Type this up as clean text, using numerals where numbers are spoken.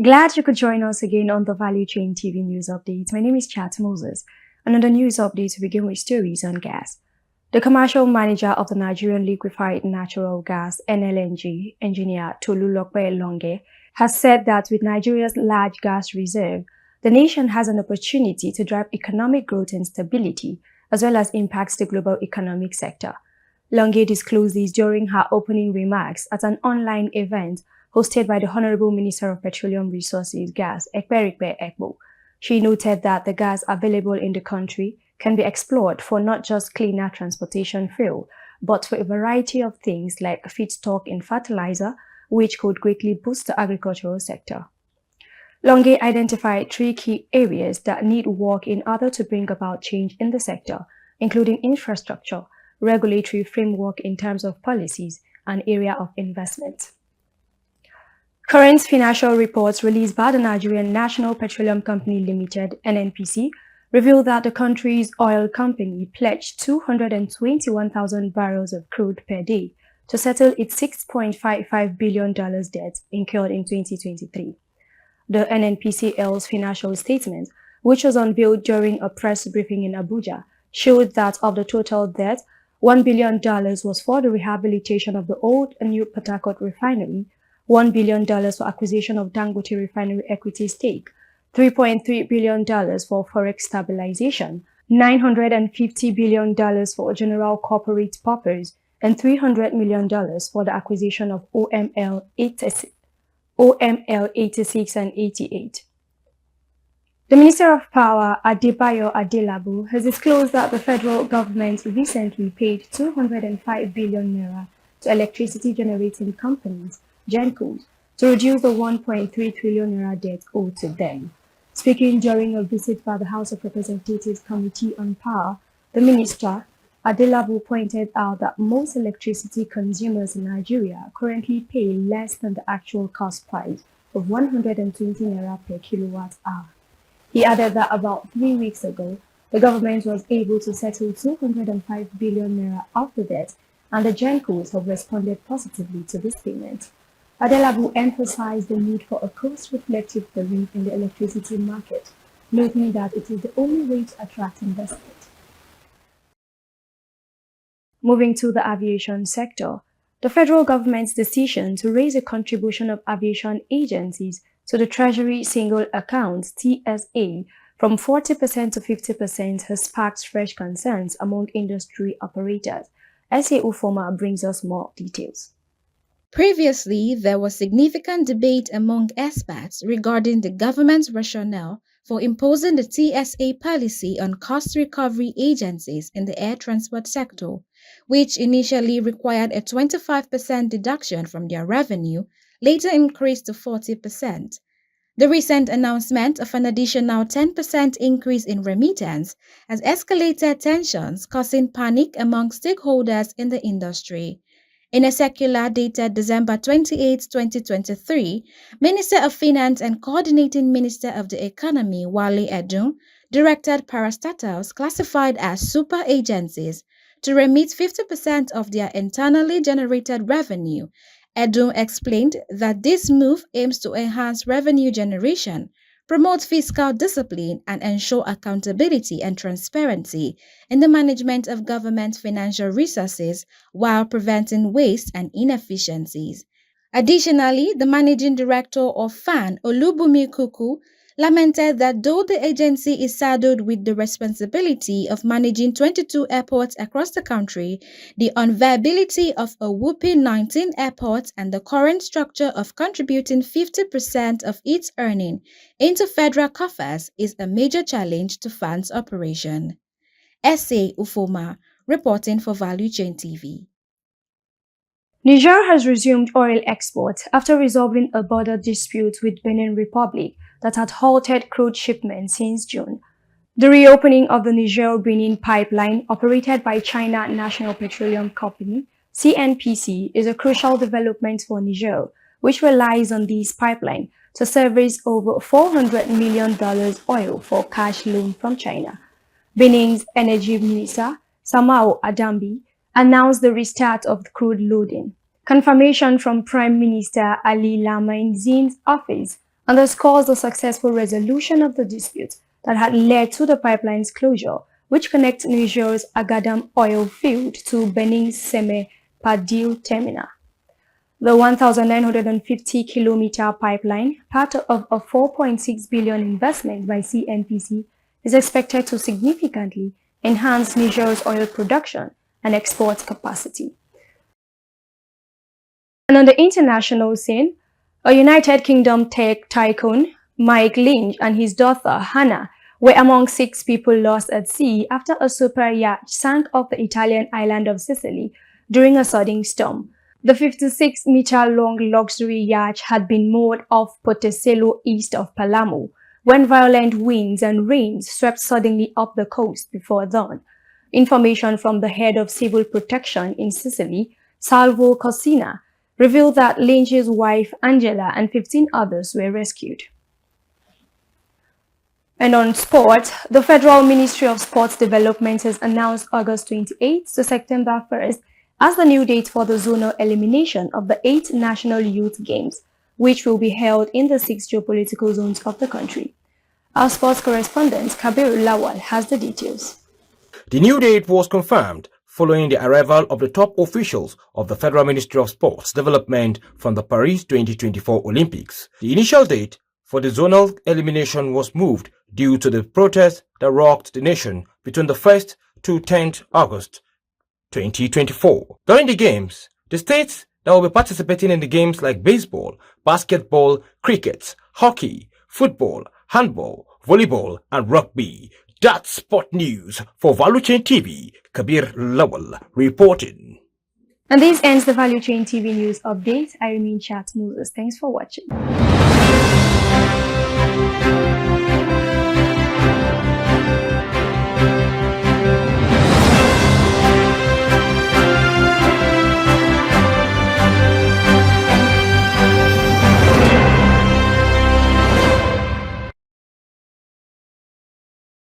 Glad you could join us again on the Value Chain TV News Update. My name is Chat Moses, and on the news update, we begin with stories on gas. The commercial manager of the Nigerian Liquefied Natural Gas (NLNG), engineer Tolulope Longe, has said that with Nigeria's large gas reserve, the nation has an opportunity to drive economic growth and stability, as well as impacts the global economic sector. Longe disclosed this during her opening remarks at an online event hosted by the Honorable Minister of Petroleum Resources, Gas, Ekperikpe Ekpo. She noted that the gas available in the country can be explored for not just cleaner transportation fuel, but for a variety of things like feedstock in fertilizer, which could greatly boost the agricultural sector. Longe identified 3 key areas that need work in order to bring about change in the sector, including infrastructure, regulatory framework in terms of policies, and area of investment. Current financial reports released by the Nigerian National Petroleum Company Limited (NNPC) reveal that the country's oil company pledged 221,000 barrels of crude per day to settle its $6.55 billion debt incurred in 2023. The NNPCL's financial statement, which was unveiled during a press briefing in Abuja, showed that of the total debt, $1 billion was for the rehabilitation of the old and new Port Harcourt refinery, $1 billion for acquisition of Dangote refinery equity stake, $3.3 billion for forex stabilization, $950 billion for general corporate purpose, and $300 million for the acquisition of OML 86 and 88. The Minister of Power, Adebayo Adelabu, has disclosed that the federal government recently paid 205 billion naira to electricity generating companies, GenCos, to reduce the 1.3 trillion naira debt owed to them. Speaking during a visit by the House of Representatives Committee on Power, the minister, Adelabu, pointed out that most electricity consumers in Nigeria currently pay less than the actual cost price of 120 naira per kilowatt hour. He added that about 3 weeks ago, the government was able to settle 205 billion naira of the debt, and the GenCos have responded positively to this payment. Adelabu emphasized the need for a cost-reflective tariff in the electricity market, noting that it is the only way to attract investment. Moving to the aviation sector, the federal government's decision to raise the contribution of aviation agencies to the Treasury Single Account (TSA) from 40% to 50% has sparked fresh concerns among industry operators. SA Ufoma brings us more details. Previously, there was significant debate among experts regarding the government's rationale for imposing the TSA policy on cost recovery agencies in the air transport sector, which initially required a 25% deduction from their revenue, later increased to 40%. The recent announcement of an additional 10% increase in remittance has escalated tensions, causing panic among stakeholders in the industry. In a circular dated December 28, 2023, Minister of Finance and Coordinating Minister of the Economy, Wale Edun, directed parastatals classified as super agencies to remit 50% of their internally generated revenue. Edun explained that this move aims to enhance revenue generation, promote fiscal discipline, and ensure accountability and transparency in the management of government financial resources while preventing waste and inefficiencies. Additionally, the managing director of FAN, Olubumi Kuku, lamented that though the agency is saddled with the responsibility of managing 22 airports across the country, the unviability of a whopping 19 airports and the current structure of contributing 50% of its earning into federal coffers is a major challenge to FAN's operation. SA Ufoma, reporting for Value Chain TV. Niger has resumed oil exports after resolving a border dispute with Benin Republic that had halted crude shipments since June. The reopening of the Niger-Benin pipeline, operated by China National Petroleum Company (CNPC), is a crucial development for Niger, which relies on this pipeline to service over $400 million oil for cash loan from China. Benin's Energy Minister, Samao Adambi, announced the restart of crude loading. Confirmation from Prime Minister Ali Lamin Zin's office underscores the successful resolution of the dispute that had led to the pipeline's closure, which connects Niger's Agadam oil field to Benin's Seme Padil terminal. The 1,950-kilometer pipeline, part of a 4.6 billion investment by CNPC, is expected to significantly enhance Niger's oil production and export capacity. And on the international scene, a United Kingdom tech tycoon, Mike Lynch, and his daughter, Hannah, were among 6 people lost at sea after a super yacht sank off the Italian island of Sicily during a sudden storm. The 56-meter-long luxury yacht had been moored off Porteselo east of Palermo when violent winds and rains swept suddenly up the coast before dawn. Information from the head of civil protection in Sicily, Salvo Cosina, revealed that Lynch's wife Angela and 15 others were rescued. And on sport, the Federal Ministry of Sports Development has announced August 28th to September 1st as the new date for the zonal elimination of the 8 National Youth Games, which will be held in the 6 geopolitical zones of the country. Our sports correspondent, Kabir Lawal, has the details. The new date was confirmed following the arrival of the top officials of the Federal Ministry of Sports Development from the Paris 2024 Olympics. The initial date for the zonal elimination was moved due to the protests that rocked the nation between the 1st to 10th August 2024. During the games, the states that will be participating in the games like baseball, basketball, cricket, hockey, football, handball, volleyball, and rugby. That's sport news for Value Chain TV. Kabir Lawal reporting. And this ends the Value Chain TV news update. I remain Chat Moses. Thanks for watching.